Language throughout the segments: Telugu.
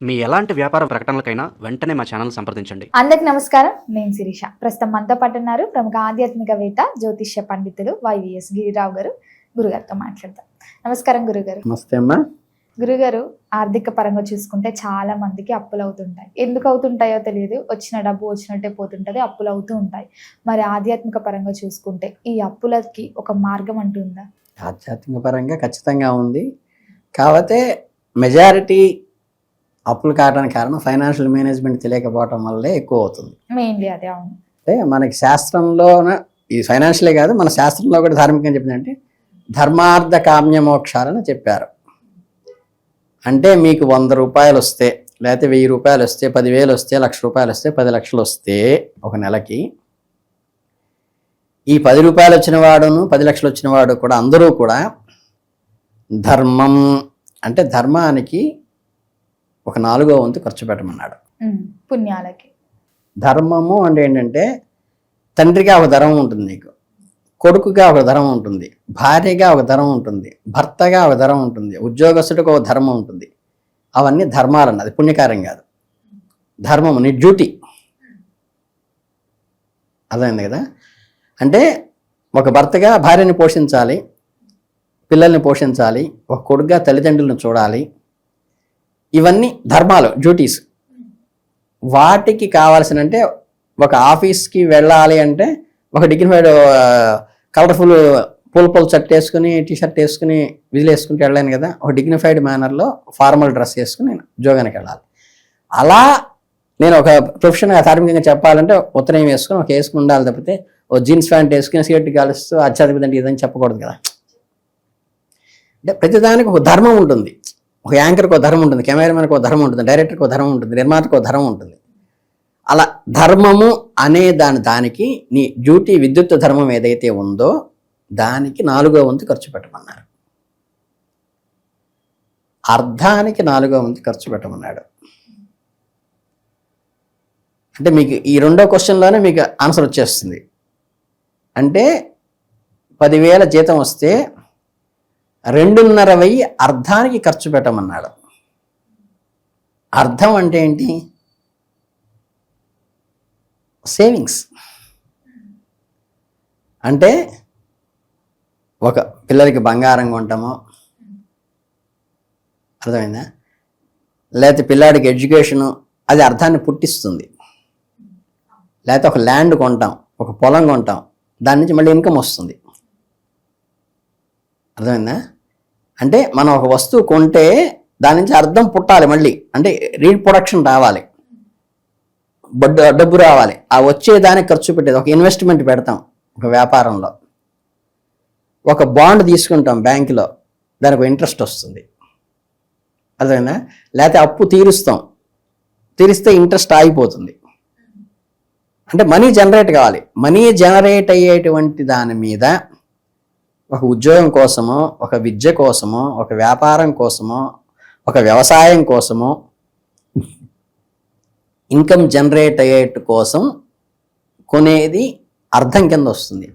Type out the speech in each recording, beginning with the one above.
మీ ఎలాంటి వ్యాపార ప్రకటనలకైనా వెంటనే మా ఛానల్ సంప్రదించండి. అందరికి నమస్కారం, నేను శిరీష. ప్రస్తుతం మనతో పాటు ఉన్నారు ప్రముఖ ఆధ్యాత్మికవేత్త, జ్యోతిష్య పండితులు వైవిఎస్ గిరిరావు గారు. గురుగారితో మాట్లాడతాం. నమస్కారం గురుగారు. నమస్తే అమ్మా. గురుగారు, ఆర్థిక పరంగా చూసుకుంటే చాలా మందికి అప్పులు అవుతుంటాయి. ఎందుకు అవుతుంటాయో తెలియదు, వచ్చిన డబ్బు వచ్చినట్టే పోతుంటది, అప్పులు అవుతూ ఉంటాయి. మరి ఆధ్యాత్మిక పరంగా చూసుకుంటే ఈ అప్పులకి ఒక మార్గం అంటుందా? ఆధ్యాత్మిక పరంగా ఖచ్చితంగా ఉంది. కాకపోతే మెజారిటీ అప్పులు కావడానికి కారణం ఫైనాన్షియల్ మేనేజ్మెంట్ తెలియకపోవటం వల్లే ఎక్కువ అవుతుంది. మెయిన్లీ అదే. అవును. అంటే మనకి శాస్త్రంలో ఈ ఫైనాన్షియలే కాదు, మన శాస్త్రంలో కూడా ధార్మికంగా చెప్పిందంటే ధర్మార్థ కామ్య మోక్షాలని చెప్పారు. అంటే మీకు 100 రూపాయలు వస్తే, లేకపోతే 1000 రూపాయలు వస్తే, 10,000 వస్తే, 1,00,000 రూపాయలు వస్తే, 10 లక్షలు వస్తే ఒక నెలకి, ఈ 10 రూపాయలు వచ్చిన వాడును 10 లక్షలు వచ్చిన వాడు కూడా అందరూ కూడా ధర్మం అంటే ధర్మానికి ఒక 4వ వంతు ఖర్చు పెట్టమన్నాడు. పుణ్యాలకి. ధర్మము అంటే ఏంటంటే తండ్రిగా ఒక ధర్మం ఉంటుంది, నీకు కొడుకుగా ఒక ధర్మం ఉంటుంది, భార్యగా ఒక ధర్మం ఉంటుంది, భర్తగా ఒక ధర్మం ఉంటుంది, ఉద్యోగస్తుడికి ఒక ధర్మం ఉంటుంది. అవన్నీ ధర్మాలు అన్నది, పుణ్యకార్యం కాదు. ధర్మము నీ డ్యూటీ. అర్థమైంది కదా? అంటే ఒక భర్తగా భార్యని పోషించాలి, పిల్లల్ని పోషించాలి, ఒక కొడుకుగా తల్లిదండ్రులను చూడాలి. ఇవన్నీ ధర్మాలు, డ్యూటీస్. వాటికి కావాల్సిన అంటే ఒక ఆఫీస్కి వెళ్ళాలి అంటే ఒక డిగ్నిఫైడ్ కలర్ఫుల్ పూల షర్ట్ వేసుకుని, టీషర్ట్ వేసుకుని, విజిల్ వేసుకుంటూ వెళ్ళాను కదా. ఒక డిగ్నిఫైడ్ మేనర్లో ఫార్మల్ డ్రెస్ వేసుకుని నేను ఉద్యోగానికి వెళ్ళాలి. అలా నేను ఒక ప్రొఫెషన్గా ధార్మికంగా చెప్పాలంటే ఉత్తరం వేసుకుని ఒక వేసుకుని ఉండాలి తప్పితే ఒక జీన్స్ ప్యాంట్ వేసుకుని సిగరెట్ కాలుస్తూ ఆధ్యాత్మికత అంటే ఇదని చెప్పకూడదు కదా. అంటే ప్రతిదానికి ఒక ధర్మం ఉంటుంది. ఒక యాంకర్కి ఒక ధర్మం ఉంటుంది, కెమెరామెన్కి ఒక ధర్మం ఉంటుంది, డైరెక్టర్కి ఒక ధర్మం ఉంటుంది, నిర్మాతకు ఒక ధర్మం ఉంటుంది. అలా ధర్మము అనే దానికి నీ డ్యూటీ, విద్యుత్ ధర్మం ఏదైతే ఉందో దానికి 4వ వంతు ఖర్చు పెట్టమన్నారు. అర్ధానికి 4వ వంతు ఖర్చు పెట్టమన్నాడు. అంటే మీకు ఈ 2వ క్వశ్చన్లోనే మీకు ఆన్సర్ వచ్చేస్తుంది. అంటే 10,000 జీతం వస్తే 2,500 అర్ధానికి ఖర్చు పెట్టమన్నాడు. అర్థం అంటే ఏంటి? సేవింగ్స్. అంటే ఒక పిల్లలకి బంగారం కొంటామో, అర్థమైందా? లేకపోతే పిల్లాడికి ఎడ్యుకేషను, అది అర్థాన్ని పుట్టిస్తుంది. లేకపోతే ఒక ల్యాండ్ కొంటాం, ఒక పొలం కొంటాం, దాని నుంచి మళ్ళీ ఇన్కమ్ వస్తుంది. అర్థమైందా? అంటే మనం ఒక వస్తువు కొంటే దాని నుంచి అర్థం పుట్టాలి, మళ్ళీ అంటే రీప్రొడక్షన్ రావాలి, డబ్బు రావాలి. ఆ వచ్చే దానికి ఖర్చు పెట్టేది ఒక ఇన్వెస్ట్మెంట్ పెడతాం. ఒక వ్యాపారంలో ఒక బాండ్ తీసుకుంటాం బ్యాంకులో, దానికి ఒక ఇంట్రెస్ట్ వస్తుంది. అర్థమైందా? లేకపోతే అప్పు తీరిస్తే ఇంట్రెస్ట్ ఆగిపోతుంది. అంటే మనీ జనరేట్ కావాలి. మనీ జనరేట్ అయ్యేటువంటి దాని మీద ఒక ఉద్యోగం కోసమో, ఒక విద్య కోసమో, ఒక వ్యాపారం కోసమో, ఒక వ్యవసాయం కోసమో, ఇన్కమ్ జనరేట్ అయ్యేట కోసం కొనేది అర్థం కింద వస్తుంది.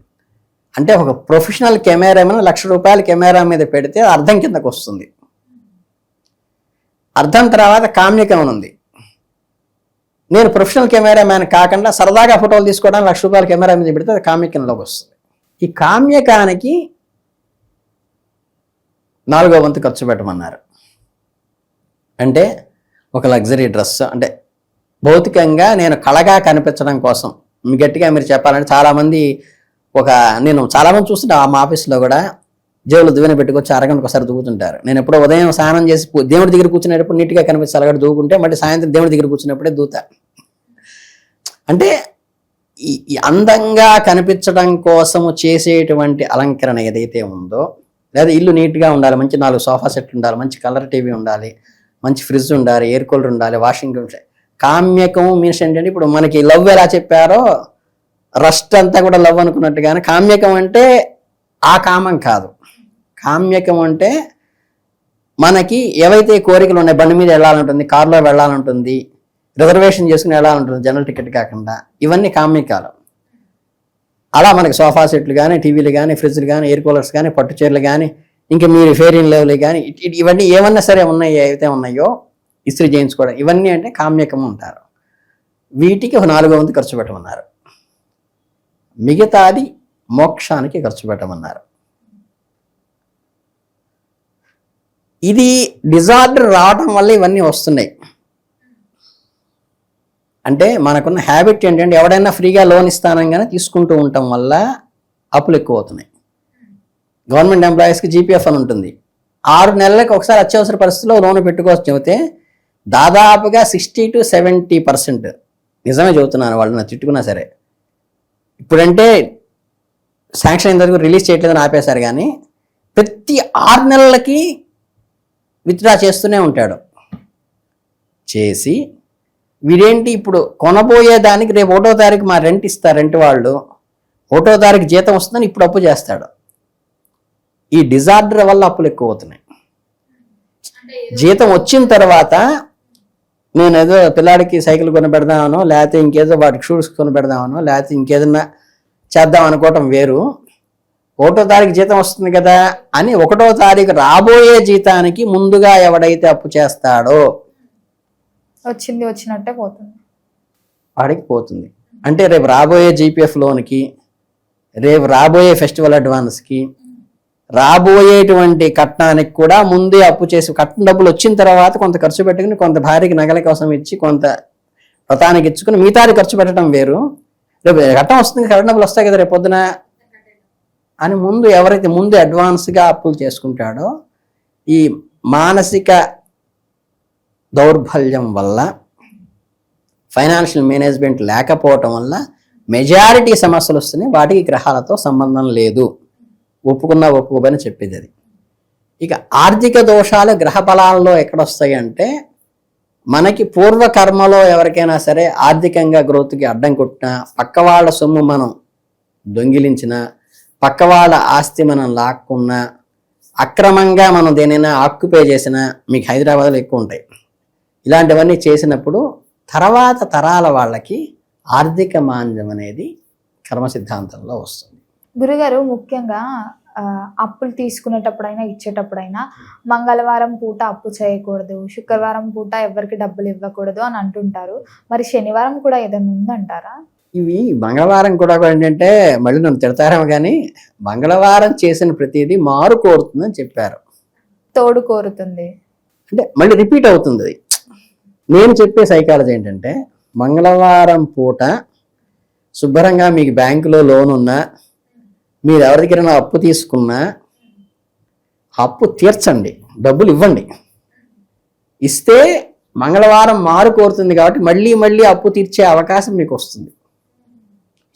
అంటే ఒక ప్రొఫెషనల్ కెమెరామెన్ 1,00,000 రూపాయల కెమెరా మీద పెడితే అర్థం కిందకు వస్తుంది. అర్థం తర్వాత కామ్యకం ఉంది. నేను ప్రొఫెషనల్ కెమెరామ్యాన్ కాకుండా సరదాగా ఫోటోలు తీసుకోవడానికి 1,00,000 రూపాయల కెమెరా మీద పెడితే అది కామ్యకంలోకి వస్తుంది. ఈ కామ్యకానికి 4వ వంతు ఖర్చు పెట్టమన్నారు. అంటే ఒక లగ్జరీ డ్రెస్, అంటే భౌతికంగా నేను కళగా కనిపించడం కోసం. గట్టిగా మీరు చెప్పాలంటే చాలామంది నేను చాలామంది చూస్తుంటే మా ఆఫీస్లో కూడా జేబులు దువ్వెన పెట్టుకొచ్చి అరగంటకు ఒకసారి దూకుతుంటారు. నేను ఎప్పుడో ఉదయం స్నానం చేసి దేవుడి దగ్గర కూర్చునేటప్పుడు నీట్గా కనిపించాలి అక్కడ దూకుంటే, మళ్ళీ సాయంత్రం దేవుడి దగ్గర కూర్చున్నప్పుడే దూతా. అంటే ఈ అందంగా కనిపించడం కోసము చేసేటువంటి అలంకరణ ఏదైతే ఉందో, లేదా ఇల్లు నీట్గా ఉండాలి, మంచి 4 సోఫా సెట్లు ఉండాలి, మంచి కలర్ టీవీ ఉండాలి, మంచి ఫ్రిడ్జ్ ఉండాలి, ఎయిర్ కూలర్ ఉండాలి, వాషింగ్ ఉంటాయి. కామ్యకం మీన్స్ ఏంటంటే ఇప్పుడు మనకి లవ్ ఎలా చెప్పారో రస్ట్ అంతా కూడా లవ్ అనుకున్నట్టుగానే కామ్యకం అంటే ఆ కామం కాదు. కామ్యకం అంటే మనకి ఏవైతే కోరికలు ఉన్నాయి, బండి మీద వెళ్ళాలంటుంది, కారులో వెళ్ళాలంటుంది, రిజర్వేషన్ చేసుకుని వెళ్ళాలంటుంది జనరల్ టికెట్ కాకుండా, ఇవన్నీ కామ్యకాలు. అలా మనకి సోఫా సెట్లు కానీ, టీవీలు కానీ, ఫ్రిడ్జ్లు కానీ, ఎయిర్ కూలర్స్ కానీ, పట్టు చీరలు కానీ, ఇంకా మీరు ఫెయిర్ ఇన్ లవ్లీ కానీ, ఇవన్నీ ఏమన్నా సరే ఉన్నాయి, ఏవైతే ఉన్నాయో ఇస్త్రీ చేయించుకోవడం, ఇవన్నీ అంటే కామ్యకము అంటారు. వీటికి ఒక 4వ వంతు ఖర్చు పెట్టమన్నారు. మిగతాది మోక్షానికి ఖర్చు పెట్టమన్నారు. ఇది డిజార్డర్ రావడం వల్ల ఇవన్నీ వస్తున్నాయి. అంటే మనకున్న హ్యాబిట్ ఏంటంటే ఎవడైనా ఫ్రీగా లోన్ ఇస్తానగానే తీసుకుంటూ ఉండటం వల్ల అప్పులు ఎక్కువ అవుతున్నాయి. గవర్నమెంట్ ఎంప్లాయీస్కి జీపీఎఫ్ అని ఉంటుంది. 6 నెలలకు ఒకసారి అత్యవసర పరిస్థితిలో లోన్ పెట్టుకోవచ్చు చెబితే దాదాపుగా 60 to 70%, నిజమే చెబుతున్నాను, వాళ్ళు నా తిట్టుకున్నా సరే, ఇప్పుడంటే శాంక్షన్ అయిన వరకు రిలీజ్ చేయట్లేదని ఆపేశారు, కానీ ప్రతి 6 నెలలకి విత్డ్రా చేస్తూనే ఉంటాడు. చేసి వీడేంటి ఇప్పుడు కొనబోయే దానికి రేపు 1వ తారీఖు మా రెంట్ ఇస్తారు, రెంట్ వాళ్ళు 1వ తారీఖు జీతం వస్తుందని ఇప్పుడు అప్పు చేస్తాడు. ఈ డిజార్డర్ వల్ల అప్పులు ఎక్కువ అవుతున్నాయి. జీతం వచ్చిన తర్వాత నేను ఏదో పిల్లాడికి సైకిల్ కొని పెడదామనో, లేకపోతే ఇంకేదో వాడికి షూస్ కొని పెడదామనో, లేకపోతే ఇంకేదన్నా చేద్దాం అనుకోవటం వేరు. 1వ తారీఖు జీతం వస్తుంది కదా అని 1వ తారీఖు రాబోయే జీతానికి ముందుగా ఎవడైతే అప్పు చేస్తాడో వచ్చింది వచ్చినట్టే పోతుంది, వాడికి పోతుంది. అంటే రేపు రాబోయే జీపీఎఫ్ లోన్కి, రేపు రాబోయే ఫెస్టివల్ అడ్వాన్స్కి, రాబోయేటువంటి కట్నానికి కూడా ముందే అప్పు చేసి, కట్టిన డబ్బులు వచ్చిన తర్వాత కొంత ఖర్చు పెట్టుకుని, కొంత భార్యకి నగల కోసం ఇచ్చి, కొంత వ్రతానికి ఇచ్చుకుని మిగతాది ఖర్చు పెట్టడం వేరు. రేపు కట్నం వస్తుంది, కట్టిన డబ్బులు వస్తాయి కదా రేపు పొద్దున అని ముందు ఎవరైతే ముందు అడ్వాన్స్గా అప్పులు చేసుకుంటాడో, ఈ మానసిక దౌర్బల్యం వల్ల, ఫైనాన్షియల్ మేనేజ్మెంట్ లేకపోవటం వల్ల మెజారిటీ సమస్యలు వస్తున్నాయి. వాటికి గ్రహాలతో సంబంధం లేదు, ఒప్పుకున్నా ఒప్పుకోబని చెప్పేది అది. ఇక ఆర్థిక దోషాలు గ్రహ బలాల్లో ఎక్కడొస్తాయి అంటే, మనకి పూర్వకర్మలో ఎవరికైనా సరే ఆర్థికంగా గ్రోత్కి అడ్డం కొట్టినా, పక్క వాళ్ళ సొమ్ము మనం దొంగిలించిన, పక్క వాళ్ళ ఆస్తి మనం లాక్కున్నా, అక్రమంగా మనం దేనైనా ఆక్యుపై చేసినా, మీకు హైదరాబాద్లో ఎక్కువ ఉంటాయి ఇలాంటివన్నీ చేసినప్పుడు తర్వాత తరాల వాళ్ళకి ఆర్థిక మాంద్యం అనేది కర్మ సిద్ధాంతంలో వస్తుంది. గురుగారు, ముఖ్యంగా అప్పులు తీసుకునేటప్పుడైనా ఇచ్చేటప్పుడైనా మంగళవారం పూట అప్పు చేయకూడదు, శుక్రవారం పూట ఎవరికి డబ్బులు ఇవ్వకూడదు అని అంటుంటారు. మరి శనివారం కూడా ఏదైనా ఉందంటారా? ఇవి మంగళవారం కూడా ఏంటంటే, మళ్ళీ నన్ను తిడతారేమో కానీ, మంగళవారం చేసిన ప్రతిదీ మారు కోరుతుందని చెప్పారు. తోడు కోరుతుంది అంటే మళ్ళీ రిపీట్ అవుతుంది అది. నేను చెప్పే సైకాలజీ ఏంటంటే, మంగళవారం పూట శుభ్రంగా మీకు బ్యాంకులో లోన్ ఉన్నా, మీరు ఎవరి దగ్గరైనా అప్పు తీసుకున్నా, అప్పు తీర్చండి, డబ్బులు ఇవ్వండి. ఇస్తే మంగళవారం మారు కోరుతుంది కాబట్టి మళ్ళీ మళ్ళీ అప్పు తీర్చే అవకాశం మీకు వస్తుంది.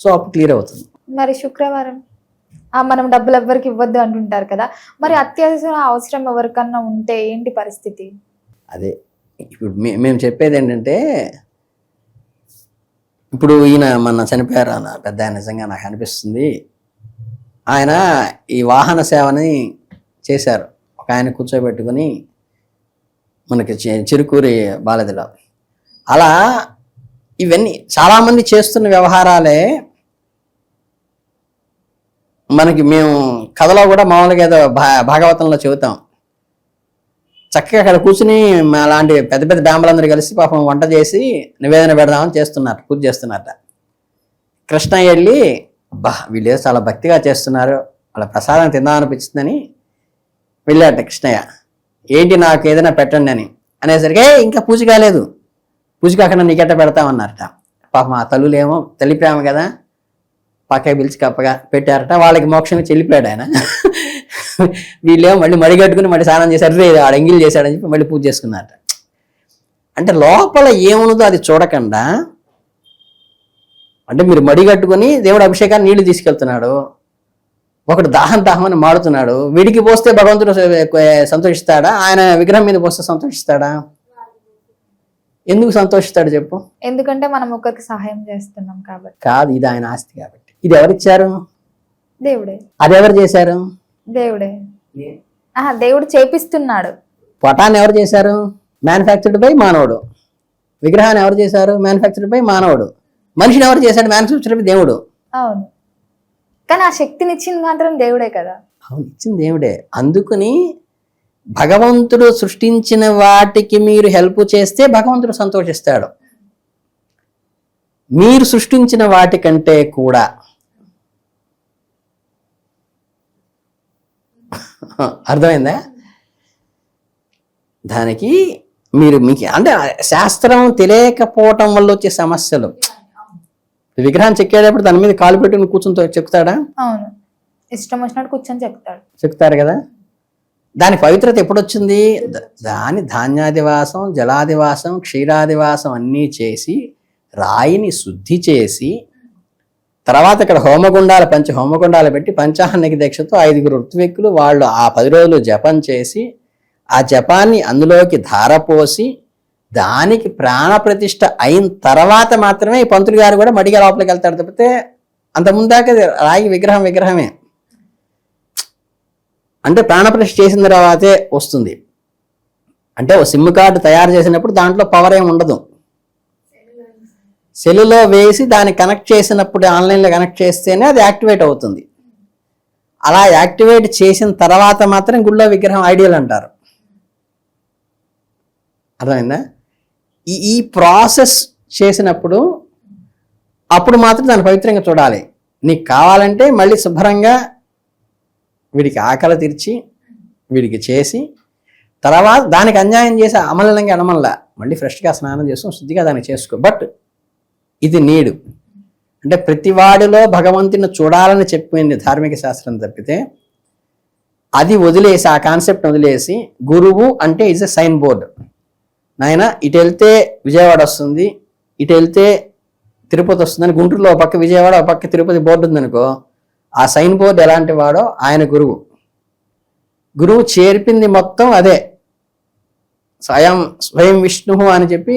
సో అప్పు క్లియర్ అవుతుంది. మరి శుక్రవారం మనం డబ్బులు ఎవ్వరికి ఇవ్వద్దు అంటుంటారు కదా, మరి అత్యవసర అవసరం ఎవరికన్నా ఉంటే ఏంటి పరిస్థితి? అదే ఇప్పుడు మేము చెప్పేది ఏంటంటే, ఇప్పుడు ఈయన మొన్న చనిపోయారు అన్న పెద్ద ఆయన, నిజంగా నాకు అనిపిస్తుంది, ఆయన ఈ వాహన సేవని చేశారు. ఒక ఆయన కూర్చోబెట్టుకుని మనకి చిరుకూరి బాలదిలో, అలా ఇవన్నీ చాలామంది చేస్తున్న వ్యవహారాలే. మనకి మేము కథలో కూడా మామూలుగా ఏదో భాగవతంలో చెబుతాం, చక్కగా అక్కడ కూర్చుని అలాంటి పెద్ద పెద్ద డాంబలందరూ కలిసి పాపం వంట చేసి నివేదన పెడదామని చేస్తున్నారు, పూజ చేస్తున్నారట. కృష్ణ వెళ్ళి, అబ్బా వీళ్ళు చాలా భక్తిగా చేస్తున్నారు, వాళ్ళ ప్రసాదం తిందామనిపించిందని వెళ్ళాట కృష్ణయ్య. ఏంటి నాకు ఏదైనా పెట్టండి అని అనేసరికి, ఇంకా పూజ కాలేదు, పూజ కాకుండా నీకెట్ట పెడతామన్నారట. పాపం ఆ తల్లులేమో తల్లి ప్రేమ కదా, పక్కకి పిలిచి కప్పగా పెట్టారట. వాళ్ళకి మోక్షంగా చెల్లిపోయాడు ఆయన. వీళ్ళేమో మళ్ళీ మడిగట్టుకుని మళ్ళీ స్నానం చేశారు, ఆడు ఎంగిల్ చేశాడని చెప్పి మళ్ళీ పూజ చేసుకున్నారట. అంటే లోపల ఏమున్నదో అది చూడకుండా, అంటే మీరు మడిగట్టుకుని దేవుడు అభిషేకాన్ని నీళ్లు తీసుకెళ్తున్నాడు, ఒకడు దాహం అని మాడుతున్నాడు, వీడికి పోస్తే భగవంతుడు సంతోషిస్తాడా? ఆయన విగ్రహం మీద పోస్తే సంతోషిస్తాడా? ఎందుకు సంతోషిస్తాడు చెప్పు? ఎందుకంటే మనం ఒకరికి సహాయం చేస్తున్నాం కాబట్టి. కాదు, ఇది ఆయన ఆస్తి కాబట్టి. ఇది ఎవరిచ్చారు? దేవుడే. అది ఎవరు చేశారు? దేవుడే. దేవుడు చేపిస్తున్నాడు. పటాన్ని ఎవరు చేశారు? మ్యానుఫ్యాక్చర్డ్ బై మానవుడు. విగ్రహాన్ని ఎవరు చేశారు? మ్యానుఫ్యాక్చర్డ్ బై మానవుడు. మనిషిని ఎవరు చేశాడు? మ్యానుఫ్యాక్చర్డ్ బై దేవుడు. అవును, కానీ ఆ శక్తిని ఇచ్చింది మాత్రం దేవుడే కదా. అవును, ఇచ్చింది దేవుడే. అందుకని భగవంతుడు సృష్టించిన వాటికి మీరు హెల్ప్ చేస్తే భగవంతుడు సంతోషిస్తాడు. మీరు సృష్టించిన వాటికంటే కూడా అర్థమైందా? దానికి మీకు అంటే శాస్త్రం తెలియకపోవటం వల్ల వచ్చే సమస్యలు. విగ్రహం చెక్కేటప్పుడు దాని మీద కాలు పెట్టుకుని కూర్చుని చెక్కుతాడా? అవును, ఇష్టం వచ్చినట్టు కూర్చొని చెక్కుతారు కదా. దాని పవిత్రత ఎప్పుడు వచ్చింది? దాని ధాన్యాదివాసం, జలాదివాసం, క్షీరాదివాసం అన్నీ చేసి రాయిని శుద్ధి చేసి తర్వాత ఇక్కడ హోమగుండాలు పెట్టి పంచాహ్నిక దీక్షతో 5 ఋత్విక్కులు వాళ్ళు ఆ 10 రోజులు జపం చేసి ఆ జపాన్ని అందులోకి ధారపోసి దానికి ప్రాణప్రతిష్ఠ అయిన తర్వాత మాత్రమే ఈ పంతులు గారు కూడా మడిగా లోపలికి వెళ్తాడు. తప్పితే అంత ముందాక రాయి విగ్రహమే. అంటే ప్రాణప్రతిష్ఠ చేసిన తర్వాతే వస్తుంది. అంటే ఓ సిమ్ కార్డు తయారు చేసినప్పుడు దాంట్లో పవర్ ఏమి ఉండదు. సెల్లులో వేసి దాన్ని కనెక్ట్ చేసినప్పుడు ఆన్లైన్లో కనెక్ట్ చేస్తేనే అది యాక్టివేట్ అవుతుంది. అలా యాక్టివేట్ చేసిన తర్వాత మాత్రం గుళ్ళో విగ్రహం ఐడియల్ అంటారు. అర్థమైందా? ఈ ప్రాసెస్ చేసినప్పుడు అప్పుడు మాత్రం దాన్ని పవిత్రంగా చూడాలి. నీకు కావాలంటే మళ్ళీ శుభ్రంగా వీడికి ఆకలి తీర్చి వీడికి చేసి తర్వాత దానికి అన్యాయం చేసి అమలంగా అనమల్లా మళ్ళీ ఫ్రెష్గా స్నానం చేసుకుని శుద్ధిగా దాన్ని చేసుకో. బట్ ఇది నీడు అంటే ప్రతివాడిలో భగవంతుని చూడాలని చెప్పింది ధార్మిక శాస్త్రం తప్పితే అది వదిలేసి ఆ కాన్సెప్ట్ వదిలేసి గురువు అంటే ఇస్ ఎ సైన్ బోర్డ్. నాయన ఇటు వెళ్తే విజయవాడ వస్తుంది, ఇటు వెళ్తే తిరుపతి వస్తుందని గుంటూరులో ఒక పక్క విజయవాడ ఒక పక్క తిరుపతి బోర్డు ఉందనుకో, ఆ సైన్ బోర్డు ఎలాంటి వాడో ఆయన గురువు చేర్పింది మొత్తం అదే. స్వయం విష్ణు అని చెప్పి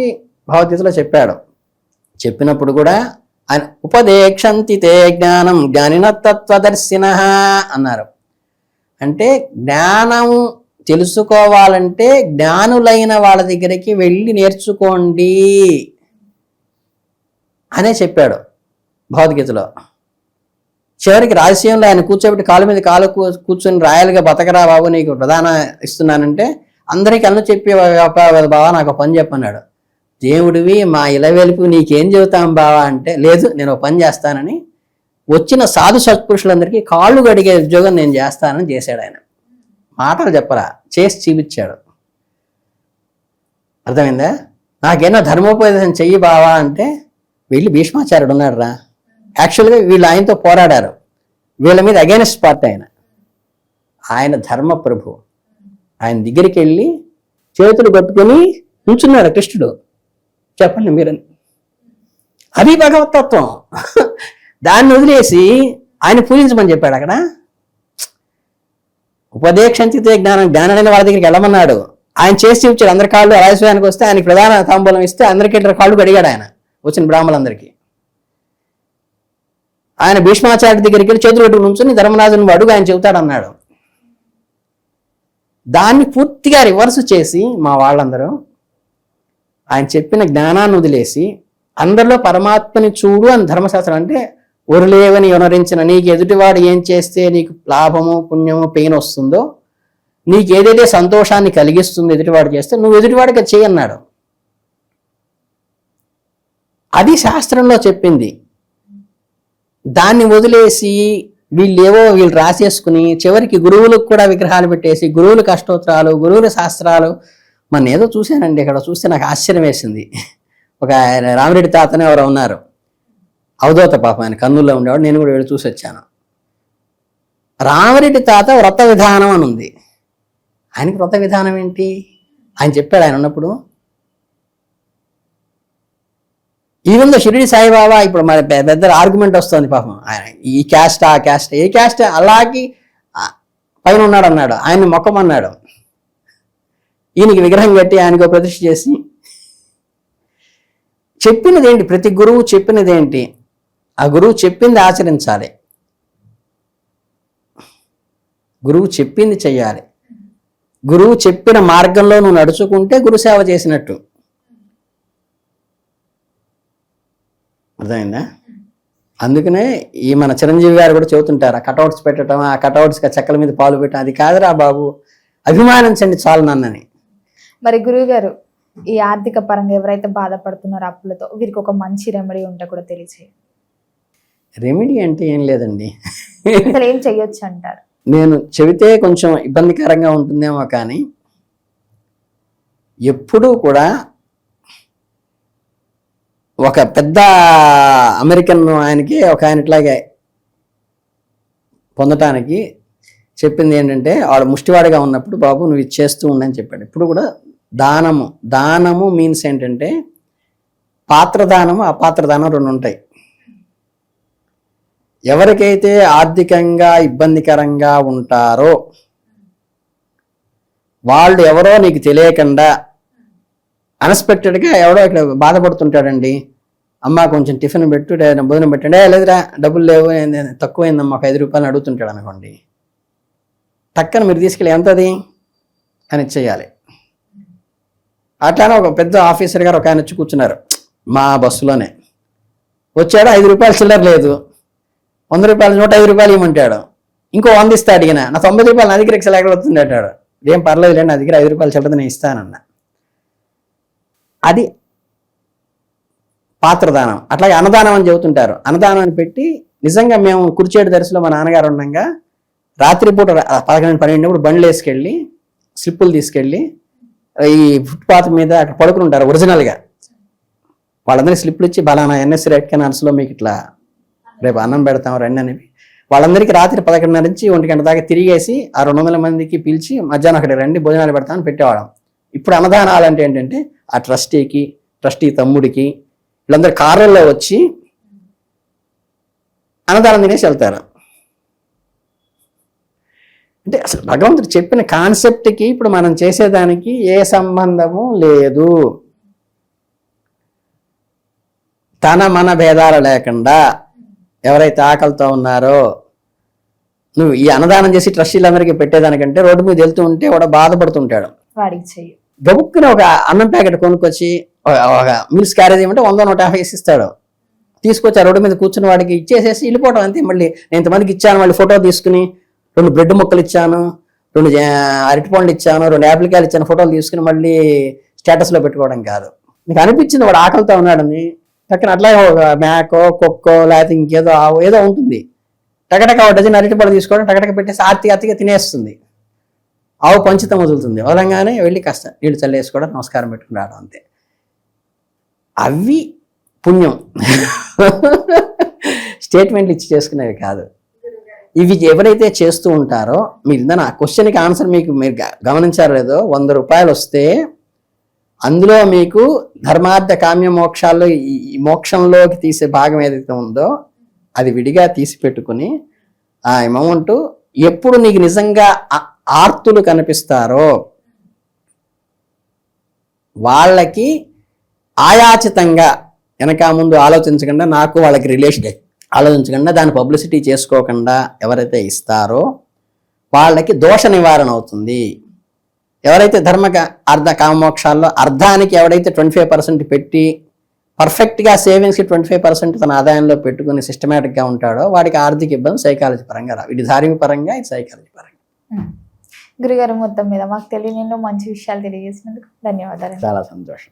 భగవద్గీతలో చెప్పాడు. చెప్పినప్పుడు కూడా ఆయన ఉపదేక్షంతి తే జ్ఞానం జ్ఞానిన తత్వదర్శిన అన్నారు. అంటే జ్ఞానం తెలుసుకోవాలంటే జ్ఞానులైన వాళ్ళ దగ్గరికి వెళ్ళి నేర్చుకోండి అనే చెప్పాడు భగవద్గీతలో. చివరికి రహస్యంలో ఆయన కూర్చోబెట్టి కాలు మీద కాలు కూర్చొని రాయలుగా బతకరా బాబు నీకు ప్రధాన ఇస్తున్నానంటే అందరికీ అన్న చెప్పి బావా నాకు పని చెప్పన్నాడు. దేవుడివి మా ఇలవెలుపు నీకేం చెబుతాం బావా అంటే లేదు నేను పని చేస్తానని వచ్చిన సాధు సత్పురుషులందరికీ కాళ్ళు గడిగే ఉద్యోగం నేను చేస్తానని చేశాడు. ఆయన మాటలు చెప్పరా, చేసి చూపించాడు. అర్థమైందా? నాకేమో ధర్మోపదేశం చెయ్యి బావా అంటే వెళ్ళి భీష్మాచార్యుడు ఉన్నాడు రా. యాక్చువల్గా వీళ్ళు ఆయనతో పోరాడారు, వీళ్ళ మీద అగైనెస్ట్ పార్టీ ఆయన ధర్మప్రభు. ఆయన దగ్గరికి వెళ్ళి చేతులు కట్టుకొని కూర్చున్నాడు కృష్ణుడు. చెప్పండి మీరని, అది భగవతత్వం. దాన్ని వదిలేసి ఆయన పూజించమని చెప్పాడు. అక్కడ ఉపదేక్షంచితే జ్ఞానాన్ని వాళ్ళ దగ్గరికి వెళ్ళమన్నాడు. ఆయన చేసి చూపించాడు. అందరి కాళ్ళు రాజస్వానికి వస్తే ఆయనకి ప్రధాన తాంబూలం ఇస్తే అందరికీ 2 కాళ్ళు కడిగాడు ఆయన వచ్చిన బ్రాహ్మణులందరికీ. ఆయన భీష్మాచార్య దగ్గరికి వెళ్ళి చేతులు పెట్టుకుని నుంచుని ధర్మరాజుని అడుగు ఆయన చెబుతాడు అన్నాడు. దాన్ని పూర్తిగా రివర్స్ చేసి మా వాళ్ళందరూ ఆయన చెప్పిన జ్ఞానాన్ని వదిలేసి అందరిలో పరమాత్మని చూడు అని ధర్మశాస్త్రం అంటే ఒరులేవని వివరించిన నీకు ఎదుటివాడు ఏం చేస్తే నీకు లాభము పుణ్యము పెయిన్ వస్తుందో, నీకు ఏదైతే సంతోషాన్ని కలిగిస్తుందో ఎదుటివాడు చేస్తే నువ్వు ఎదుటివాడికి చేయన్నాడు. అది శాస్త్రంలో చెప్పింది. దాన్ని వదిలేసి వీళ్ళు రాసేసుకుని చివరికి గురువులకు కూడా విగ్రహాలు పెట్టేసి గురువుల కష్టోత్తరాలు గురువుల శాస్త్రాలు. మన ఏదో చూశానండి, ఇక్కడ చూస్తే నాకు ఆశ్చర్యం వేసింది. ఒక రామిరెడ్డి తాతనే ఎవరో ఉన్నారు, అవధూత పాపం, ఆయన కర్నూలులో ఉండేవాడు. నేను కూడా వెళ్ళి చూసి వచ్చాను. రామిరెడ్డి తాత వ్రత విధానం అని ఉంది. ఆయనకి వ్రత విధానం ఏంటి ఆయన చెప్పాడు. ఆయన ఉన్నప్పుడు ఈవెన్ దో షిరిడి సాయిబాబా ఇప్పుడు మరి పెద్ద ఆర్గ్యుమెంట్ వస్తుంది పాపం. ఆయన ఈ క్యాస్ట్ ఆ క్యాస్ట్ ఏ క్యాస్ట్ అలాగే పైన ఉన్నాడు అన్నాడు. ఆయన్ని మొక్కమన్నాడు. ఈయనకి విగ్రహం కట్టి ఆయనకు ప్రతిష్ఠ చేసి చెప్పినదేంటి, ప్రతి గురువు చెప్పినదేంటి, ఆ గురువు చెప్పింది ఆచరించాలి, గురువు చెప్పింది చెయ్యాలి. గురువు చెప్పిన మార్గంలో నువ్వు నడుచుకుంటే గురుసేవ చేసినట్టు. అర్థమైందా? అందుకనే ఈ మన చిరంజీవి గారు కూడా చెబుతుంటారు, ఆ కటౌట్స్ పెట్టడం, ఆ కటౌట్స్కి చెక్కల మీద పాలు పెట్టడం, అది కాదురా బాబు. అభిమానించండి చాలు నన్నని. మరి గురువు గారు, ఈ ఆర్థిక పరంగా ఎవరైతే బాధపడుతున్నారో అప్పులతో, వీరికి ఒక మంచి రెమెడీ ఉంటే కూడా తెలియచేయండి. రెమెడీ అంటే ఏం లేదండి. అసలు ఏం చెయ్యొచ్చు అంటారు? నేను చెబితే కొంచెం ఇబ్బందికరంగా ఉంటుందేమో కానీ ఎప్పుడూ కూడా ఒక పెద్ద అమెరికన్ ఆయనకి ఒక ఆయన ఇట్లాగే పొందటానికి చెప్పింది ఏంటంటే, వాడు ముష్టివాడిగా ఉన్నప్పుడు బాబు నువ్వు ఇది చేస్తూ ఉండని చెప్పాడు. ఇప్పుడు కూడా దానము మీన్స్ ఏంటంటే పాత్రదానము అపాత్రదానం రెండు ఉంటాయి. ఎవరికైతే ఆర్థికంగా ఇబ్బందికరంగా ఉంటారో వాళ్ళు ఎవరో నీకు తెలియకుండా అన్ఎక్స్పెక్టెడ్గా ఎవడో ఇక్కడ బాధపడుతుంటాడండి, అమ్మ కొంచెం టిఫిన్ పెట్టు, భోజనం పెట్టండి, లేదురా డబ్బులు లేవు తక్కువైందమ్మా ఒక 5 రూపాయలు అడుగుతుంటాడు అనుకోండి, టక్కన మీరు తీసుకెళ్ళి ఎంతది అని ఇచ్చేయాలి. అట్లానే ఒక పెద్ద ఆఫీసర్ గారు ఒక ఆయన వచ్చి కూర్చున్నారు మా బస్సులోనే, వచ్చాడు 5 రూపాయలు చిల్లర లేదు, 100 రూపాయలు 105 రూపాయలు ఇవ్వమంటాడు, ఇంకో 100 ఇస్తా అడిగిన, నా 90 రూపాయలు నా దగ్గర ఎక్కడ వస్తుంది అంటాడు. ఏం పర్లేదు లేండి, నా దగ్గర 5 రూపాయలు చిల్లర నేను ఇస్తానన్న. అది పాత్రదానం. అట్లాగే అన్నదానం అని చెబుతుంటారు. అన్నదానం అని పెట్టి నిజంగా మేము కురిచేడు దర్శలో మా నాన్నగారు ఉండగా రాత్రిపూట 11-12 బండ్లు వేసుకెళ్ళి స్లిప్పులు తీసుకెళ్ళి ఈ ఫుట్పాత్ మీద అక్కడ పడుకుని ఉంటారు ఒరిజినల్గా, వాళ్ళందరికీ స్లిప్పులు ఇచ్చి బలానా ఎన్ఎస్సి రెడ్ కెనాల్స్లో మీకు ఇట్లా రేపు అన్నం పెడతాం రండి అని వాళ్ళందరికీ రాత్రి 11:30 నుంచి 1 గంట దాకా తిరిగేసి ఆ 200 మందికి పిలిచి మధ్యాహ్నం అక్కడ రండి భోజనాలు పెడతామని పెట్టేవాళ్ళం. ఇప్పుడు అన్నదానాలు అంటే ఏంటంటే ఆ ట్రస్టీ తమ్ముడికి వీళ్ళందరూ కార్లలో వచ్చి అన్నదానం తినేసి వెళ్తారు. అంటే అసలు భగవంతుడు చెప్పిన కాన్సెప్ట్కి ఇప్పుడు మనం చేసేదానికి ఏ సంబంధము లేదు. మన భేదాలు లేకుండా ఎవరైతే ఆకలితో ఉన్నారో, నువ్వు ఈ అన్నదానం చేసి ట్రస్టీలందరికీ పెట్టేదానికంటే రోడ్డు మీద వెళ్తూ ఉంటే వాడు బాధపడుతుంటాడు. వాడికి చెయ్యి గబుక్కున ఒక అన్నం ప్యాకెట్ కొనుక్కొచ్చి ఒక మిల్స్ క్యారేజ్ ఇవ్వమంటే 100-150 ఇస్తాడు. తీసుకొచ్చి ఆ రోడ్డు మీద కూర్చుని వాడికి ఇచ్చేసేసి వెళ్ళిపోవడం అంతే. మళ్ళీ నేను ఇంతమందికి ఇచ్చాను, మళ్ళీ ఫోటో తీసుకుని 2 బ్రెడ్ ముక్కలు ఇచ్చాను, 2 అరటిపండ్లు ఇచ్చాను, 2 యాప్లికాయలు ఇచ్చాను, ఫోటోలు తీసుకుని మళ్ళీ స్టేటస్లో పెట్టుకోవడం కాదు. నీకు అనిపించింది వాడు ఆకలితో ఉన్నాడని, పక్కన అట్లాగే ఒక మేకో కుక్కో లేకపోతే ఇంకేదో ఏదో ఉంటుంది, టకటక 1 డజన్ అరటిపండ్లు తీసుకోవడం టకటక పెట్టేసి ఆర్తిగా తినేస్తుంది. ఆవు పంచితం వదులుతుంది, వదలంగానే వెళ్ళి కాస్త నీళ్ళు చల్లేసుకోవడం, నమస్కారం పెట్టుకుని రావడం అంతే. అవి పుణ్యం. స్టేట్మెంట్లు ఇచ్చి చేసుకునేవి కాదు. ఇవి ఎవరైతే చేస్తూ ఉంటారో, మీరు నా క్వశ్చన్కి ఆన్సర్ మీరు గమనించారో లేదో, 100 రూపాయలు వస్తే అందులో మీకు ధర్మార్థ కామ్య మోక్షాల్లో ఈ మోక్షంలోకి తీసే భాగం ఏదైతే ఉందో అది విడిగా తీసి పెట్టుకుని ఆ అమౌంట్ ఎప్పుడు నీకు నిజంగా ఆర్తులు కనిపిస్తారో వాళ్ళకి ఆయాచితంగా వెనక ముందు ఆలోచించకుండా, నాకు వాళ్ళకి రిలేషన్ ఆలోచించకుండా, దాని పబ్లిసిటీ చేసుకోకుండా ఎవరైతే ఇస్తారో వాళ్ళకి దోష నివారణ అవుతుంది. ఎవరైతే అర్ధ కామోక్షాల్లో అర్ధానికి ఎవడైతే 25% పెట్టి పర్ఫెక్ట్గా సేవింగ్స్కి 25% తన ఆదాయంలో పెట్టుకుని సిస్టమేటిక్గా ఉంటాడో వాడికి ఆర్థిక ఇబ్బంది సైకాలజీ పరంగా రావు. ఇది ధార్మిక పరంగా, ఇది సైకాలజీ పరంగా. గురుగారు, మొత్తం మీద మాకు తెలియని ఎన్నో మంచి విషయాలు తెలియజేసినందుకు ధన్యవాదాలు. చాలా సంతోషం.